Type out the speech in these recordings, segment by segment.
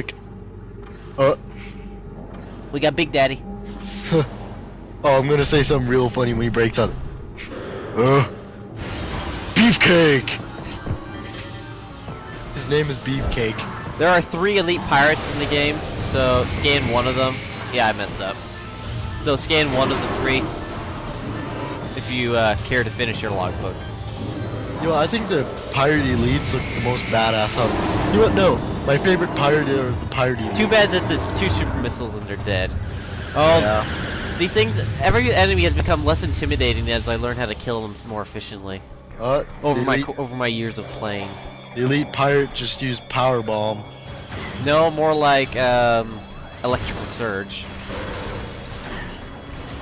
click. We got Big Daddy. Oh, I'm gonna say something real funny when he breaks out. Beefcake! His name is Beefcake. There are 3 elite pirates in the game, so scan one of them. Yeah, I messed up. So scan one of the 3 if you care to finish your logbook. You know, I think the pirate elites look the most badass out. You know what? No, my favorite pirate are the pirate elites. Too bad that it's 2 super missiles and they're dead. Oh, yeah. These things, every enemy has become less intimidating as I learn how to kill them more efficiently. Over my years of playing. The elite pirate just used power bomb. No, more like electrical surge.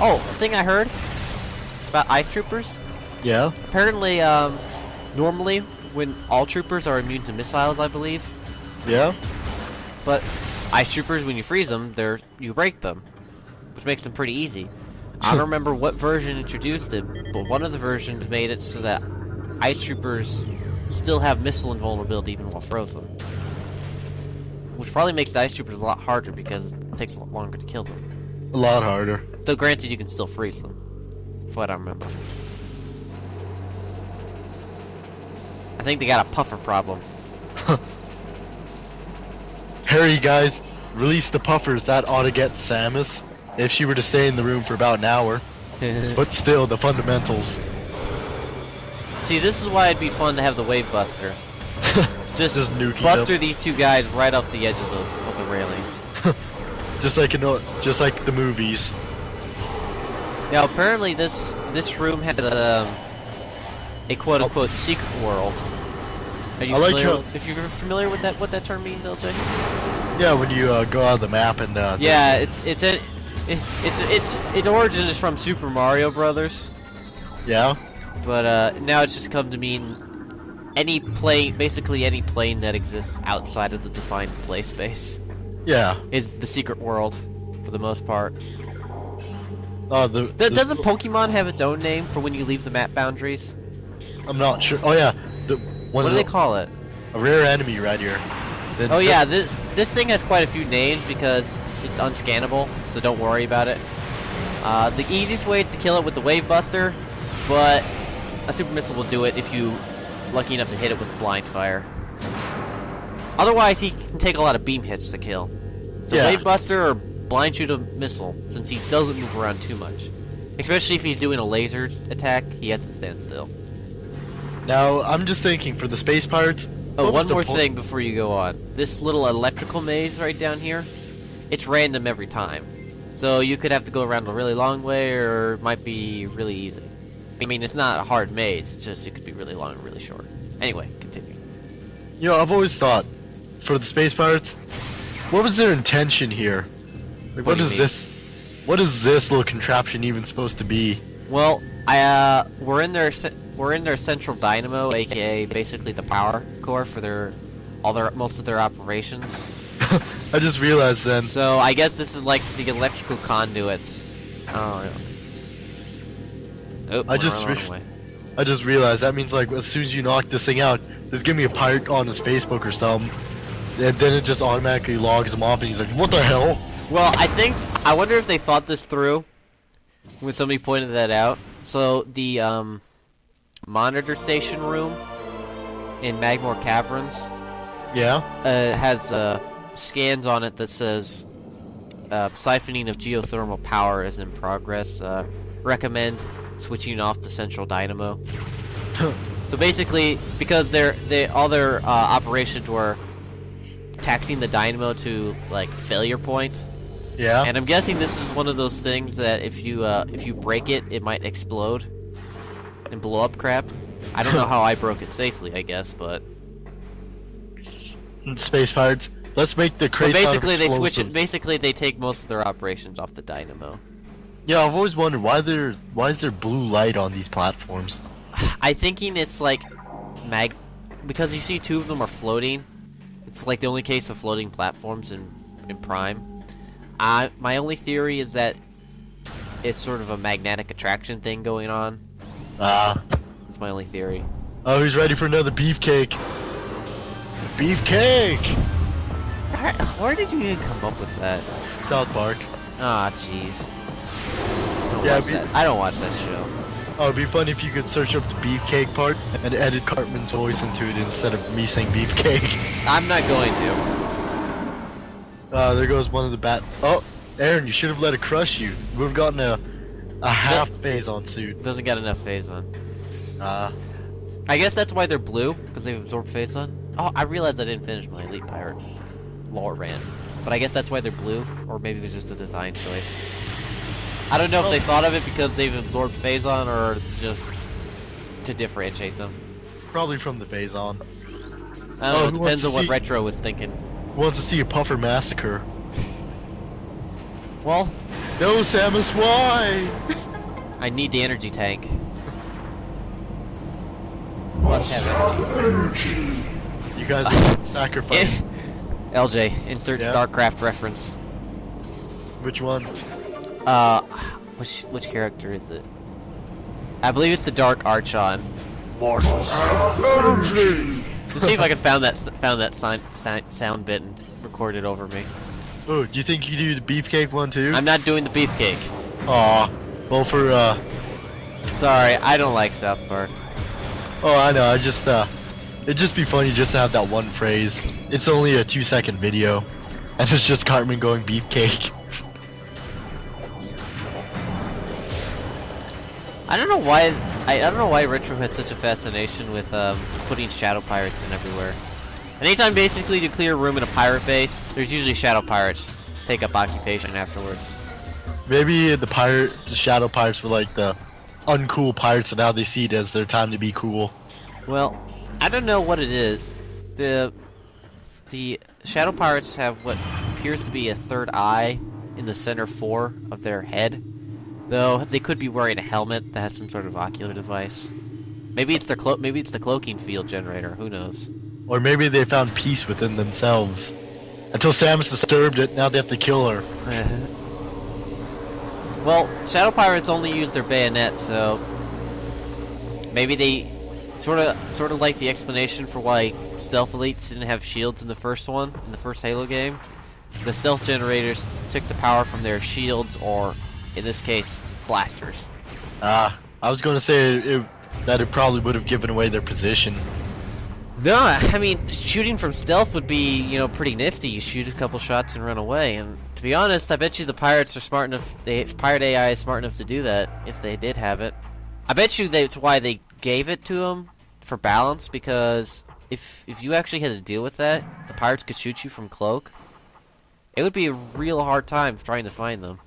Oh, a thing I heard about ice troopers. Yeah. Apparently, normally when all troopers are immune to missiles, I believe. Yeah. But ice troopers, when you freeze them, you break them, which makes them pretty easy. I don't remember what version introduced it, but one of the versions made it so that ice troopers still have missile invulnerability even while frozen. Which probably makes the ice troopers a lot harder because it takes a lot longer to kill them. A lot harder. Though granted, you can still freeze them, from what I remember. I think they got a puffer problem. Hurry, guys. Release the puffers. That ought to get Samus if she were to stay in the room for about an hour. But still, the fundamentals. See, this is why it'd be fun to have the Wave Buster. Just buster them. these 2 guys right off the edge of the railing. just like the movies. Now, apparently, this room has a quote-unquote secret world. Are you familiar? If you're familiar with what that term means, LJ? Yeah, when you go out of the map and yeah, its origin is from Super Mario Brothers. Yeah. But now it's just come to mean basically any plane that exists outside of the defined play space. Yeah. Is the secret world, for the most part. Doesn't Pokemon have its own name for when you leave the map boundaries? I'm not sure. Oh yeah. What do they call it? A rare enemy right here. Oh yeah, this thing has quite a few names because it's unscannable, so don't worry about it. The easiest way is to kill it with the Wave Buster, but a super missile will do it if you're lucky enough to hit it with blind fire. Otherwise, he can take a lot of beam hits to kill. So yeah. Wave Buster or blind shoot a missile, since he doesn't move around too much. Especially if he's doing a laser attack, he has to stand still. Now, I'm just thinking, for the space pirates... Oh, one more thing before you go on. This little electrical maze right down here, it's random every time. So you could have to go around a really long way, or it might be really easy. I mean, it's not a hard maze, it's just it could be really long or really short. Anyway, continue. You know, I've always thought, for the space pirates, what was their intention here? Like, what is this little contraption even supposed to be? Well, we're in their central dynamo, aka basically the power core for most of their operations. I just realized then. So I guess this is like the electrical conduits. I don't know. Oh, I just realized that means like as soon as you knock this thing out, there's gonna be a pirate on his Facebook or something, and then it just automatically logs him off, and he's like, "What the hell?" Well, I wonder if they thought this through when somebody pointed that out. So the monitor station room in Magmore Caverns, yeah, has scans on it that says siphoning of geothermal power is in progress. Recommend switching off the central dynamo. So basically, because all their operations were taxing the dynamo to like failure point. Yeah. And I'm guessing this is one of those things that if you break it, it might explode and blow up crap. I don't know how I broke it safely, I guess, but space pirates. Let's make the crates out of basically they explosives. switch it. Basically, they take most of their operations off the dynamo. Yeah, I've always wondered why is there blue light on these platforms? I'm thinking it's like because you see 2 of them are floating. It's like the only case of floating platforms in Prime. My only theory is that it's sort of a magnetic attraction thing going on. That's my only theory. Oh, he's ready for another beefcake. Beefcake! Where did you even come up with that? South Park. Ah, jeez. Yeah, I don't watch that show. Oh, it'd be fun if you could search up the beefcake part and edit Cartman's voice into it instead of me saying beefcake. I'm not going to. There goes one of the bat. Oh, Aaron, you should have let it crush you. You would have gotten a half Phazon suit. Doesn't got enough Phazon. Ah. I guess that's why they're blue, because they've absorbed Phazon. Oh, I realized I didn't finish my Elite Pirate lore rant. But I guess that's why they're blue, or maybe it was just a design choice. I don't know if they thought of it because they've absorbed Phazon, or it's just to differentiate them. Probably from the Phazon. I don't know, it depends on what Retro was thinking. Who wants to see a puffer massacre? Well... No, Samus, why? I need the energy tank. Let's have it. You guys sacrifice. LJ, insert StarCraft reference. Which one? Which character is it? I believe it's the Dark Archon. Marshal energy. Let's see if I can found that sound bit and record it over me. Oh, do you think you do the beefcake one too? I'm not doing the beefcake. Aw, well for Sorry, I don't like South Park. Oh, I know. I just it'd just be funny just to have that one phrase. It's only a 2-second video, and it's just Cartman going beefcake. I don't know why Retro had such a fascination with putting shadow pirates in everywhere. Anytime basically to clear a room in a pirate base, there's usually shadow pirates take up occupation afterwards. Maybe the shadow pirates were like the uncool pirates, and now they see it as their time to be cool. Well, I don't know what it is. The shadow pirates have what appears to be a third eye in the center 4 of their head. Though they could be wearing a helmet that has some sort of ocular device. Maybe it's their maybe it's the cloaking field generator. Who knows? Or maybe they found peace within themselves. Until Samus disturbed it, now they have to kill her. Well, shadow pirates only use their bayonet, so maybe they sort of like the explanation for why stealth elites didn't have shields in the first Halo game. The stealth generators took the power from their shields, or in this case, blasters. I was going to say that it probably would have given away their position. No, I mean, shooting from stealth would be, pretty nifty. You shoot a couple shots and run away. And to be honest, I bet you the pirates are smart enough. Pirate AI is smart enough to do that if they did have it. I bet you that's why they gave it to them for balance. Because if you actually had to deal with that, the pirates could shoot you from cloak. It would be a real hard time trying to find them.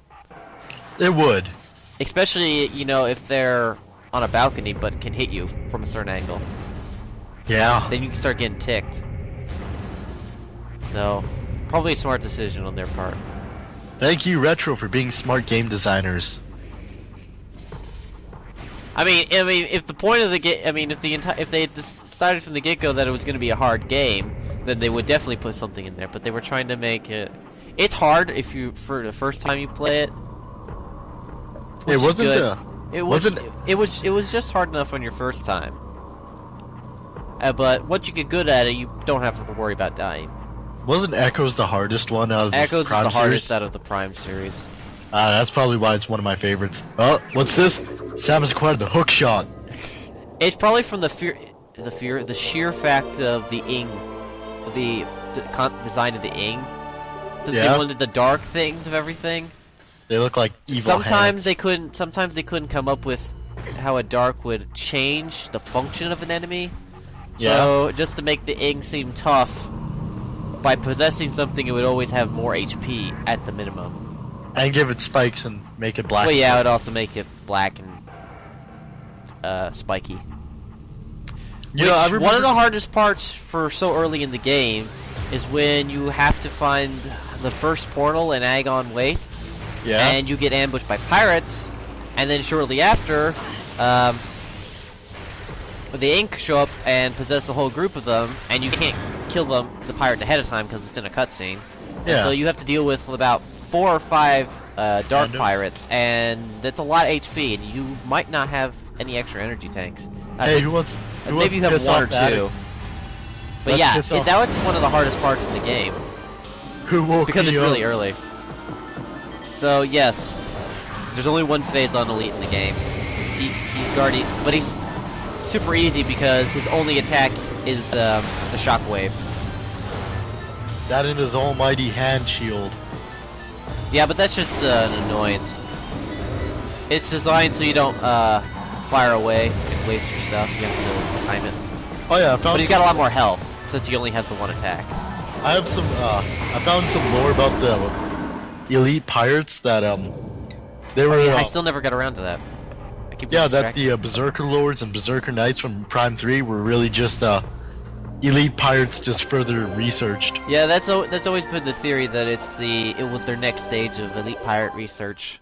It would. Especially, if they're on a balcony but can hit you from a certain angle. Yeah. Then you can start getting ticked. So, probably a smart decision on their part. Thank you, Retro, for being smart game designers. I mean, if the point of the game, if they had decided from the get-go that it was going to be a hard game, then they would definitely put something in there. But they were trying to make it. It's hard for the first time you play it. It wasn't. It was just hard enough on your first time. But once you get good at it, you don't have to worry about dying. Wasn't Echoes the hardest one out of the Prime series? Echoes is the hardest out of the Prime series. That's probably why it's one of my favorites. Oh, what's this? Samus acquired the hook shot. It's probably from the sheer fact of the the design of the since they wanted the dark things of everything. They look like evil Sometimes hands. they couldn't come up with how a dark would change the function of an enemy. So just to make the ing seem tough, by possessing something, it would always have more HP at the minimum. And give it spikes and make it black. Well, yeah, it would also make it black and spiky. One of the hardest parts for so early in the game is when you have to find the first portal in Agon Wastes, and you get ambushed by pirates, and then shortly after, the Ink show up and possess the whole group of them, and you can't kill the pirates ahead of time because it's in a cutscene. Yeah. So you have to deal with about 4 or 5 dark pirates, and that's a lot of HP, and you might not have any extra energy tanks. Hey, who wants maybe you have 1 or 2. But yeah, that was one of the hardest parts in the game. Who woke because me it's up? really early. So yes, there's only one Phazon Elite in the game. He's guarding, but he's super easy because his only attack is the shockwave. That in his almighty hand shield. Yeah, but that's just an annoyance. It's designed so you don't fire away and waste your stuff. You have to time it. Oh yeah, I found. But he's got a lot more health since he only has the one attack. I have some. I found some lore about the elite pirates that they were. Yeah, I still never got around to that. I keep Yeah, getting that distracted. the Berserker Lords and Berserker Knights from Prime 3 were really just elite pirates just further researched. Yeah, that's always been the theory that it was their next stage of elite pirate research.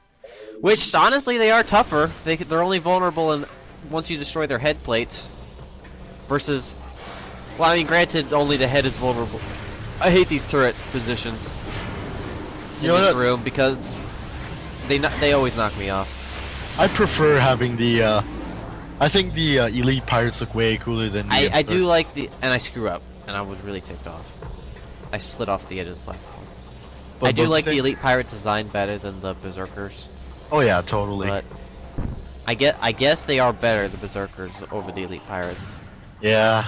Which honestly, they are tougher. They're only vulnerable once you destroy their head plates. Versus, well, I mean, granted, only the head is vulnerable. I hate these turrets positions in this room because they always knock me off. I prefer having the. I think the elite pirates look way cooler than. I do like and I screw up, and I was really ticked off. I slid off the edge of the platform. I do like the elite pirate design better than the berserkers. Oh yeah, totally. But I guess they are better, the berserkers, over the elite pirates. Yeah.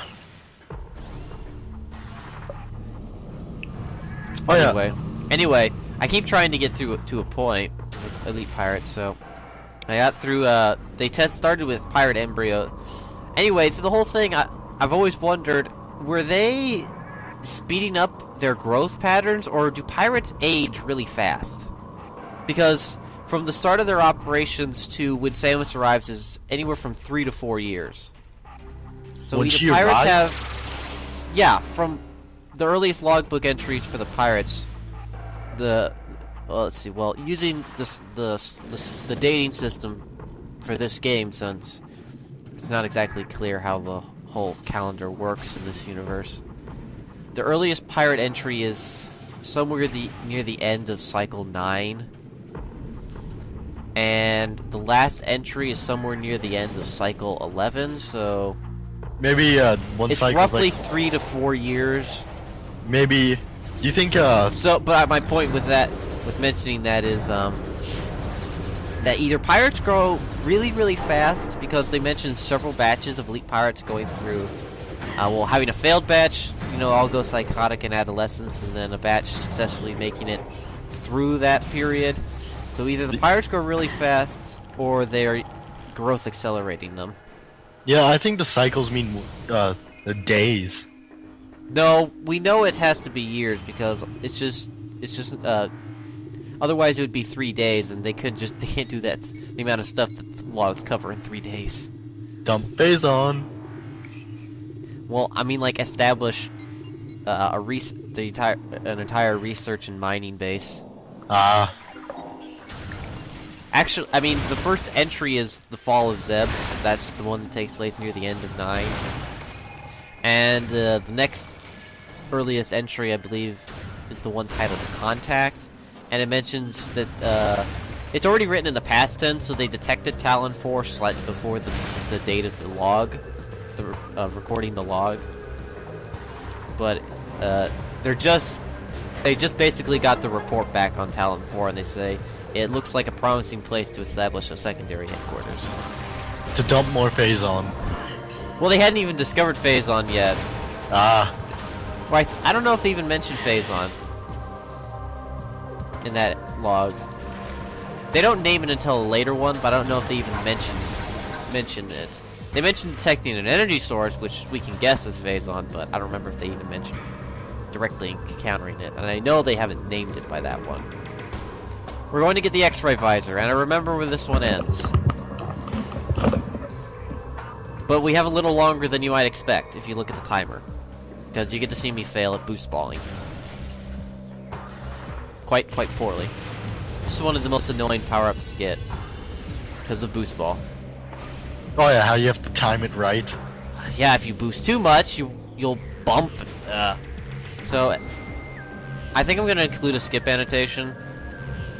Oh Anyway, I keep trying to get through to a point with elite pirates, so I got through. They started with pirate embryo. Anyway, through the whole thing, I've always wondered, were they speeding up their growth patterns, or do pirates age really fast? Because from the start of their operations to when Samus arrives is anywhere from 3 to 4 years. So When either she pirates arrives? yeah, from the earliest logbook entries for the pirates, let's see. Well, using the dating system for this game, since it's not exactly clear how the whole calendar works in this universe. The earliest pirate entry is somewhere near the end of Cycle 9, and the last entry is somewhere near the end of Cycle 11. So maybe one it's cycle. roughly like, 3 to 4 years. maybe. Do you think? So, but my point with mentioning that is that either pirates grow really, really fast, because they mentioned several batches of elite pirates going through. Well, having a failed batch, all go psychotic in adolescence, and then a batch successfully making it through that period. So either the pirates grow really fast, or their growth accelerating them. Yeah, I think the cycles mean the days. No, we know it has to be years because it's just otherwise it would be 3 days, and they can't do that. The amount of stuff that the logs cover in 3 days. Dump Phazon. Well, I mean, like, establish an entire research and mining base. Actually, I mean, the first entry is the Fall of Zebs. That's the one that takes place near the end of 9. And the next earliest entry, I believe, is the one titled Contact. And it mentions that it's already written in the past tense, so they detected Talon Force slightly before the date of the log, recording the log. But they just basically got the report back on Talon 4, and they say it looks like a promising place to establish a secondary headquarters. To dump more Phazon. Well, they hadn't even discovered Phazon yet. Well, I don't know if they even mentioned Phazon in that log. They don't name it until a later one, but I don't know if they even mention it. They mentioned detecting an energy source, which we can guess is Phazon, but I don't remember if they even mentioned directly encountering it. And I know they haven't named it by that one. We're going to get the X-ray visor, and I remember where this one ends. But we have a little longer than you might expect if you look at the timer, because you get to see me fail at boost balling. Quite poorly. This is one of the most annoying power-ups to get, because of boost ball. Oh yeah, how you have to time it right. Yeah, if you boost too much, you'll bump. So, I think I'm going to include a skip annotation,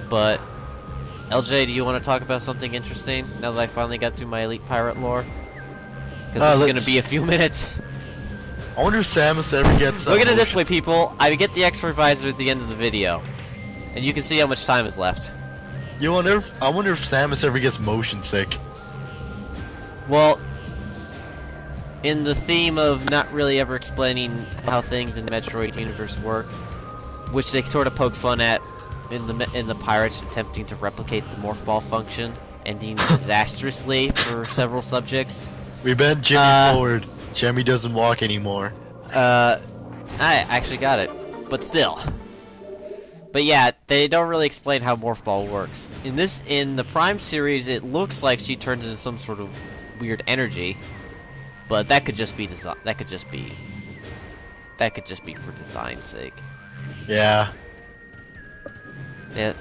but LJ, do you want to talk about something interesting now that I finally got through my Elite Pirate lore? Because this is going to be a few minutes. I wonder if Samus ever gets. Look at it this way, people. I get the X-ray visor at the end of the video, and you can see how much time is left. I wonder if Samus ever gets motion sick. Well, in the theme of not really ever explaining how things in the Metroid universe work, which they sort of poke fun at in the Pirates attempting to replicate the morph ball function, ending disastrously for several subjects. We bent Jimmy forward. Jimmy doesn't walk anymore. I actually got it, but still. But yeah, they don't really explain how morph ball works. In the Prime series, it looks like she turns into some sort of weird energy, but that could just be design. That could just be for design's sake. Yeah. Yeah.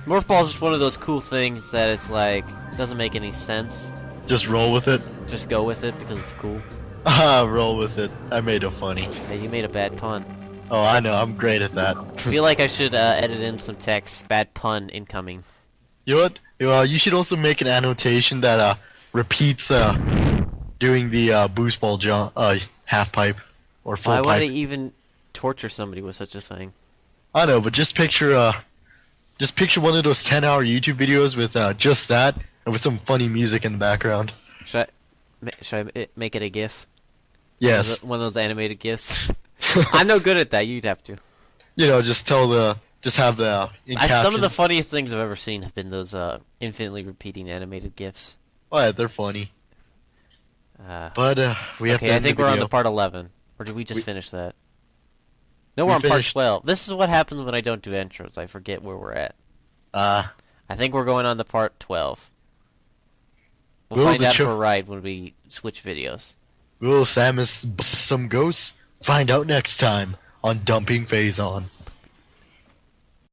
Morph ball is just one of those cool things that it's like doesn't make any sense. Just roll with it. Just go with it because it's cool. Roll with it. I made it funny. Hey, you made a bad pun. Oh, I know. I'm great at that. I feel like I should edit in some text. Bad pun incoming. You know what? You should also make an annotation that repeats doing the boost ball jump, half pipe or full Why pipe. would I even torture somebody with such a thing? I know, but just picture one of those 10-hour YouTube videos with just that and with some funny music in the background. Should I make it a GIF? Yes. One of those animated GIFs. I'm no good at that. You'd have to. You know, just have the Some of the captions. funniest things I've ever seen have been those infinitely repeating animated GIFs. Oh yeah, they're funny. But we have to Okay, I end think the we're on video. to part 11. Or did we just finish that? No, we're on part finished. 12. This is what happens when I don't do intros. I forget where we're at. I think we're going on to part 12. We'll find out if we're right when we switch videos. Will Samus bust some ghosts? Find out next time on Dumping Phazon.